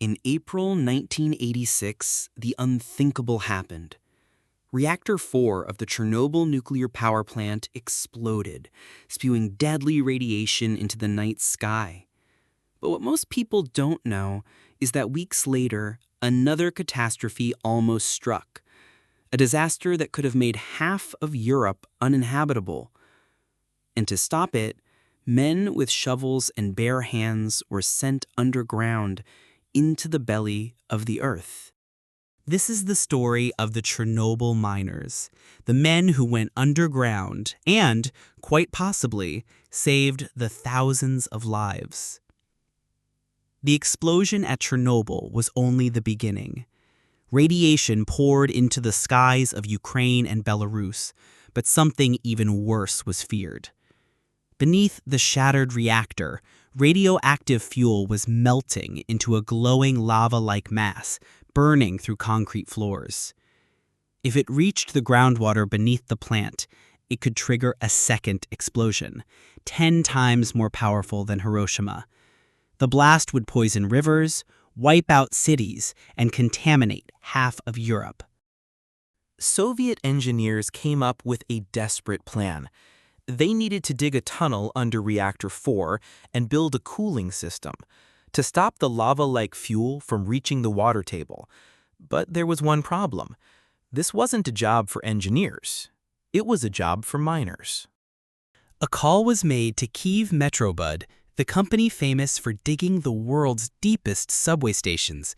In April 1986, the unthinkable happened. Reactor 4 of the Chernobyl nuclear power plant exploded, spewing deadly radiation into the night sky. But what most people don't know is that weeks later, another catastrophe almost struck. A disaster that could have made half of Europe uninhabitable. And to stop it, men with shovels and bare hands were sent underground into the belly of the earth. This is the story of the Chernobyl Miners, the men who went underground and, quite possibly, saved the thousands of lives. The explosion at Chernobyl was only the beginning. Radiation poured into the skies of Ukraine and Belarus, but something even worse was feared. Beneath the shattered reactor, radioactive fuel was melting into a glowing lava-like mass, burning through concrete floors. If it reached the groundwater beneath the plant, it could trigger a second explosion, 10 times more powerful than Hiroshima. The blast would poison rivers, wipe out cities, and contaminate half of Europe. Soviet engineers came up with a desperate plan. They needed to dig a tunnel under Reactor 4 and build a cooling system to stop the lava-like fuel from reaching the water table. But there was one problem. This wasn't a job for engineers. It was a job for miners. A call was made to Kyiv Metrobud, the company famous for digging the world's deepest subway stations.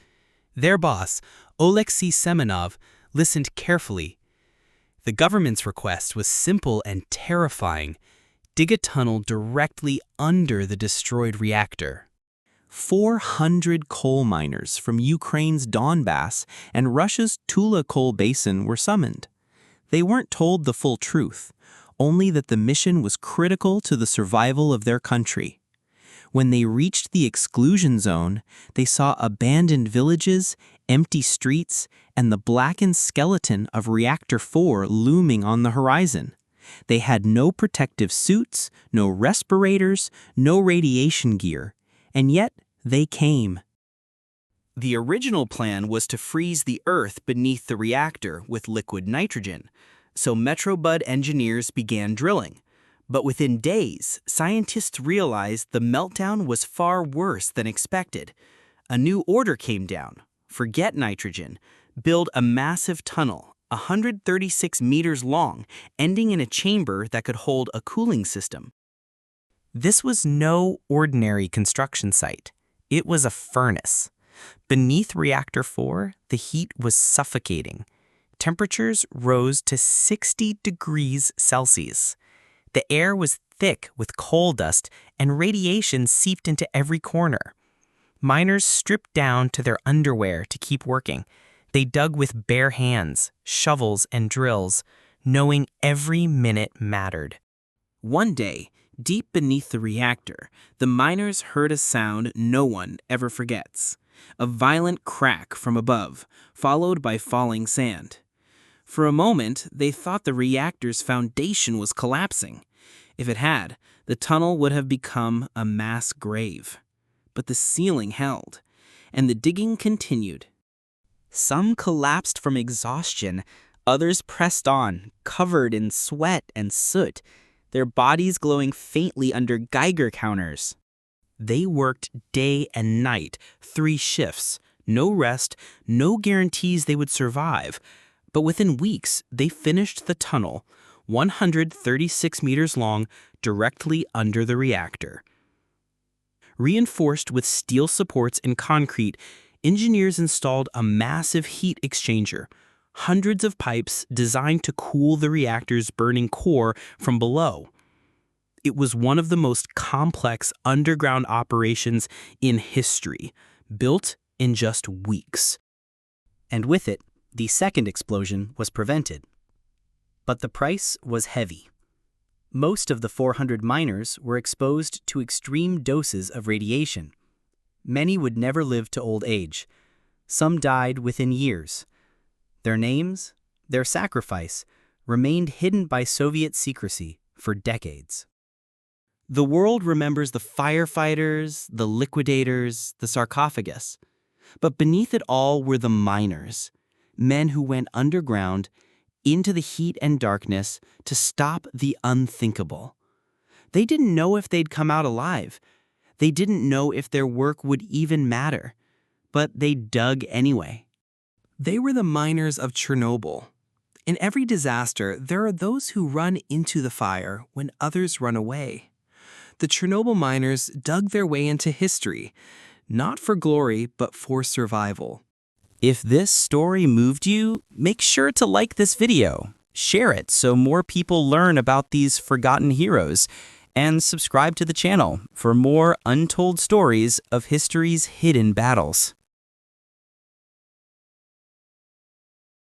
Their boss, Oleksiy Semenov, listened carefully. The government's request was simple and terrifying. Dig a tunnel directly under the destroyed reactor. 400 coal miners from Ukraine's Donbas and Russia's Tula coal basin were summoned. They weren't told the full truth, only that the mission was critical to the survival of their country. When they reached the exclusion zone, they saw abandoned villages, empty streets, and the blackened skeleton of Reactor 4 looming on the horizon. They had no protective suits, no respirators, no radiation gear, and yet they came. The original plan was to freeze the earth beneath the reactor with liquid nitrogen, so Metrobud engineers began drilling. But within days, scientists realized the meltdown was far worse than expected. A new order came down. Forget nitrogen. Build a massive tunnel, 136 meters long, ending in a chamber that could hold a cooling system. This was no ordinary construction site. It was a furnace. Beneath Reactor 4, the heat was suffocating. Temperatures rose to 60 degrees Celsius. The air was thick with coal dust, and radiation seeped into every corner. Miners stripped down to their underwear to keep working. They dug with bare hands, shovels, and drills, knowing every minute mattered. One day, deep beneath the reactor, the miners heard a sound no one ever forgets. A violent crack from above, followed by falling sand. For a moment, they thought the reactor's foundation was collapsing. If it had, the tunnel would have become a mass grave. But the ceiling held, and the digging continued. Some collapsed from exhaustion. Others pressed on, covered in sweat and soot, their bodies glowing faintly under Geiger counters. They worked day and night, 3 shifts, no rest, no guarantees they would survive. But within weeks, they finished the tunnel, 136 meters long, directly under the reactor. Reinforced with steel supports and concrete, engineers installed a massive heat exchanger, hundreds of pipes designed to cool the reactor's burning core from below. It was one of the most complex underground operations in history, built in just weeks. And with it, the second explosion was prevented. But the price was heavy. Most of the 400 miners were exposed to extreme doses of radiation. Many would never live to old age. Some died within years. Their names, their sacrifice, remained hidden by Soviet secrecy for decades. The world remembers the firefighters, the liquidators, the sarcophagus. But beneath it all were the miners, men who went underground into the heat and darkness to stop the unthinkable. They didn't know if they'd come out alive. They didn't know if their work would even matter. But they dug anyway. They were the miners of Chernobyl. In every disaster, there are those who run into the fire when others run away. The Chernobyl miners dug their way into history, not for glory, but for survival. If this story moved you, make sure to like this video, share it so more people learn about these forgotten heroes, and subscribe to the channel for more untold stories of history's hidden battles.